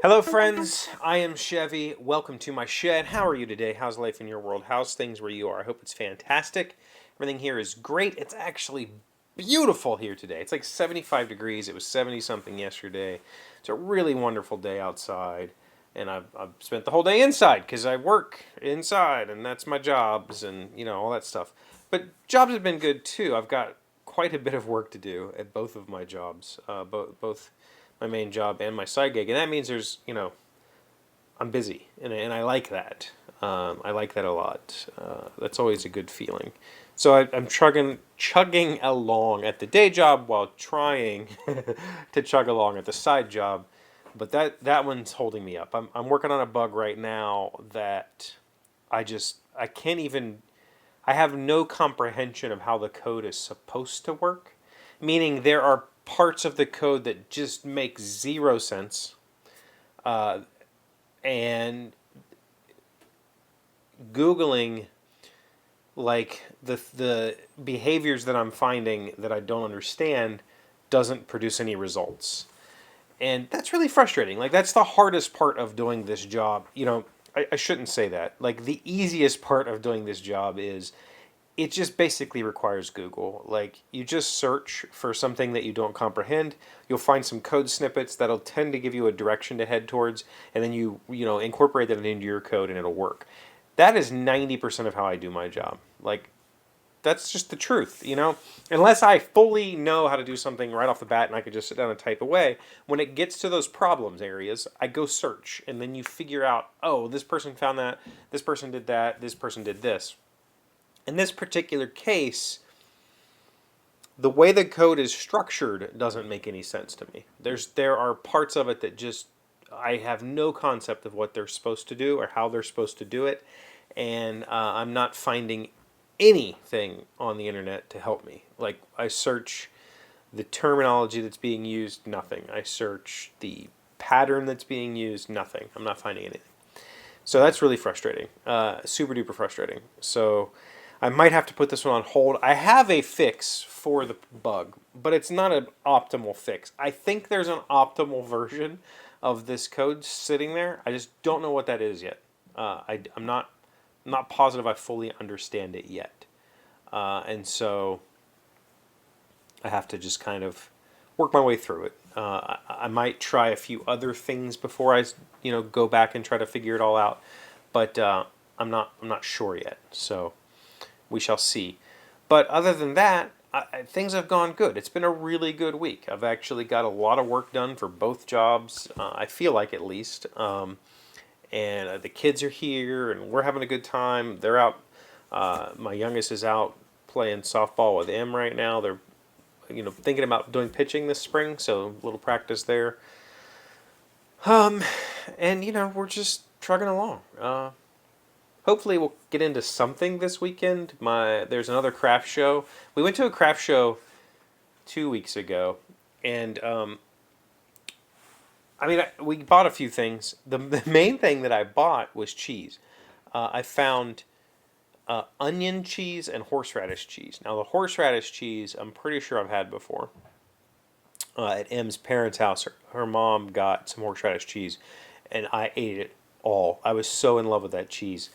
Hello, friends. I am Chevee. Welcome to my shed. How are you today? How's life in your world? How's things where you are? I hope it's fantastic. Everything here is great. It's actually beautiful here today. It's like 75 degrees. It was 70 something yesterday. It's a really wonderful day outside. And I've spent the whole day inside because I work inside and that's my jobs and, all that stuff. But jobs have been good too. I've got quite a bit of work to do at both of my jobs, both my main job and my side gig, and that means I'm busy, and I like that. I like that a lot. That's always a good feeling. So I'm chugging along at the day job while trying to chug along at the side job, but that one's holding me up. I'm working on a bug right now that I can't even. I have no comprehension of how the code is supposed to work, meaning there are parts of the code that just make zero sense, and Googling like the behaviors that I'm finding that I don't understand doesn't produce any results. And that's really frustrating. Like, that's the hardest part of doing this job. I shouldn't say that. Like, the easiest part of doing this job is it just basically requires Google. Like, you just search for something that you don't comprehend. You'll find some code snippets that'll tend to give you a direction to head towards, and then you incorporate that into your code and it'll work. That is 90% of how I do my job. Like, that's just the truth. Unless I fully know how to do something right off the bat and I could just sit down and type away, when it gets to those problems areas, I go search, and then you figure out, oh, this person found that, this person did that, this person did this. In this particular case, the way the code is structured doesn't make any sense to me. There are parts of it that just I have no concept of what they're supposed to do or how they're supposed to do it, and I'm not finding anything on the internet to help me. Like, I search the terminology that's being used, nothing. I search the pattern that's being used, nothing. I'm not finding anything. So that's really frustrating, super duper frustrating. So I might have to put this one on hold. I have a fix for the bug, but it's not an optimal fix. I think there's an optimal version of this code sitting there. I just don't know what that is yet. I'm not positive I fully understand it yet. And so I have to just kind of work my way through it. I might try a few other things before I go back and try to figure it all out, but I'm not sure yet. So we shall see. But other than that, things have gone good. It's been a really good week. I've actually got a lot of work done for both jobs. I feel like, at least. And the kids are here, and we're having a good time. They're out. My youngest is out playing softball with M right now. They're thinking about doing pitching this spring, so a little practice there. And we're just trucking along. Hopefully we'll get into something this weekend. There's another craft show. We went to a craft show 2 weeks ago, and we bought a few things. The main thing that I bought was cheese. I found onion cheese and horseradish cheese. Now, the horseradish cheese, I'm pretty sure I've had before. At M's parents' house, her mom got some horseradish cheese, and I ate it all. I was so in love with that cheese.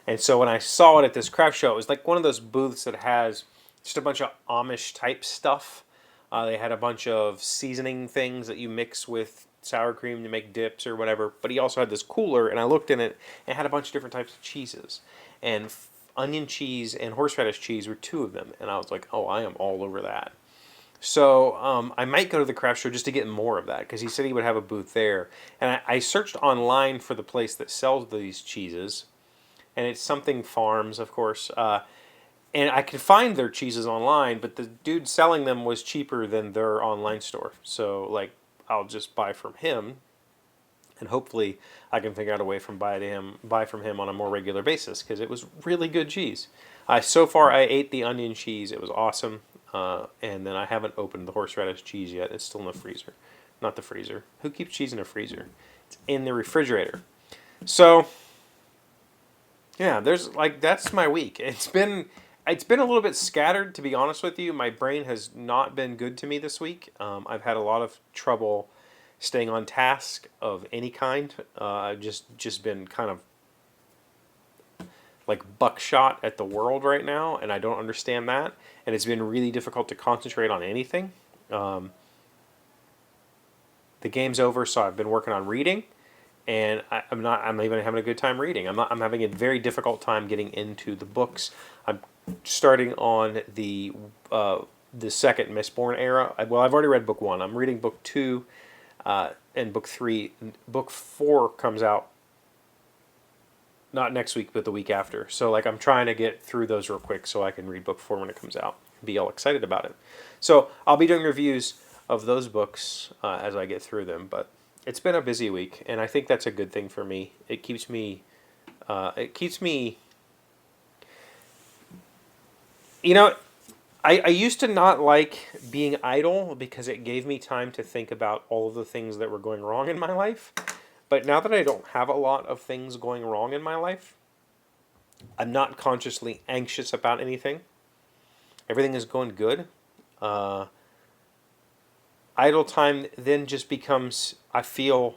And so when I saw it at this craft show, it was like one of those booths that has just a bunch of Amish type stuff. They had a bunch of seasoning things that you mix with sour cream to make dips or whatever. But he also had this cooler, and I looked in it, and it had a bunch of different types of cheeses. And onion cheese and horseradish cheese were two of them. And I was like, oh, I am all over that. So I might go to the craft show just to get more of that, because he said he would have a booth there. And I searched online for the place that sells these cheeses. And it's something Farms, of course. And I could find their cheeses online, but the dude selling them was cheaper than their online store. So, I'll just buy from him, and hopefully I can figure out a way buy from him on a more regular basis, because it was really good cheese. So far, I ate the onion cheese. It was awesome. And then I haven't opened the horseradish cheese yet. It's still in the freezer. Not the freezer. Who keeps cheese in a freezer? It's in the refrigerator. So yeah, that's my week. It's been a little bit scattered, to be honest with you. My brain has not been good to me this week. I've had a lot of trouble staying on task of any kind. I've just been kind of like buckshot at the world right now, and I don't understand that. And it's been really difficult to concentrate on anything. The game's over, so I've been working on reading, and I'm not even having a good time reading. I'm having a very difficult time getting into the books. I'm starting on the second Mistborn era. Well, I've already read book 1. I'm reading book 2 and book 3. Book 4 comes out not next week, but the week after. So like I'm trying to get through those real quick so I can read book 4 when it comes out. Be all excited about it. So I'll be doing reviews of those books as I get through them. But it's been a busy week, and I think that's a good thing for me. It keeps me. You know, I used to not like being idle because it gave me time to think about all of the things that were going wrong in my life. But now that I don't have a lot of things going wrong in my life, I'm not consciously anxious about anything. Everything is going good. Idle time then just becomes, I feel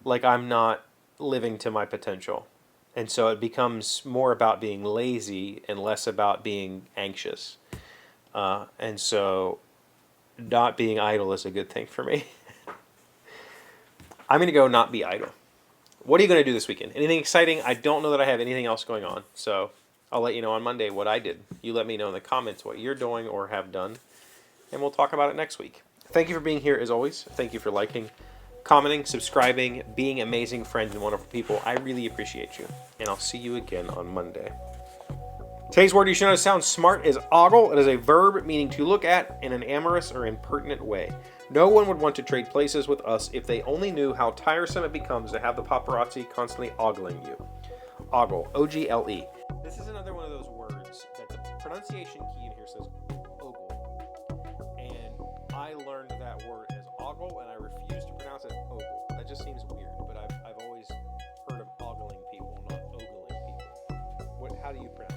like I'm not living to my potential. And so it becomes more about being lazy and less about being anxious. And so not being idle is a good thing for me. I'm going to go not be idle. What are you going to do this weekend? Anything exciting? I don't know that I have anything else going on. So I'll let you know on Monday what I did. You let me know in the comments what you're doing or have done. And we'll talk about it next week. Thank you for being here as always. Thank you for liking, commenting, subscribing, being amazing friends and wonderful people. I really appreciate you. And I'll see you again on Monday. Today's word you should know sounds smart is ogle. It is a verb meaning to look at in an amorous or impertinent way. No one would want to trade places with us if they only knew how tiresome it becomes to have the paparazzi constantly ogling you. Ogle, O-G-L-E. This is another one of those words that the pronunciation key in here says ogle. And I learned that word as ogle, and I refuse to pronounce it ogle. That just seems weird, but I've always heard of ogling people, not ogling people. How do you pronounce it?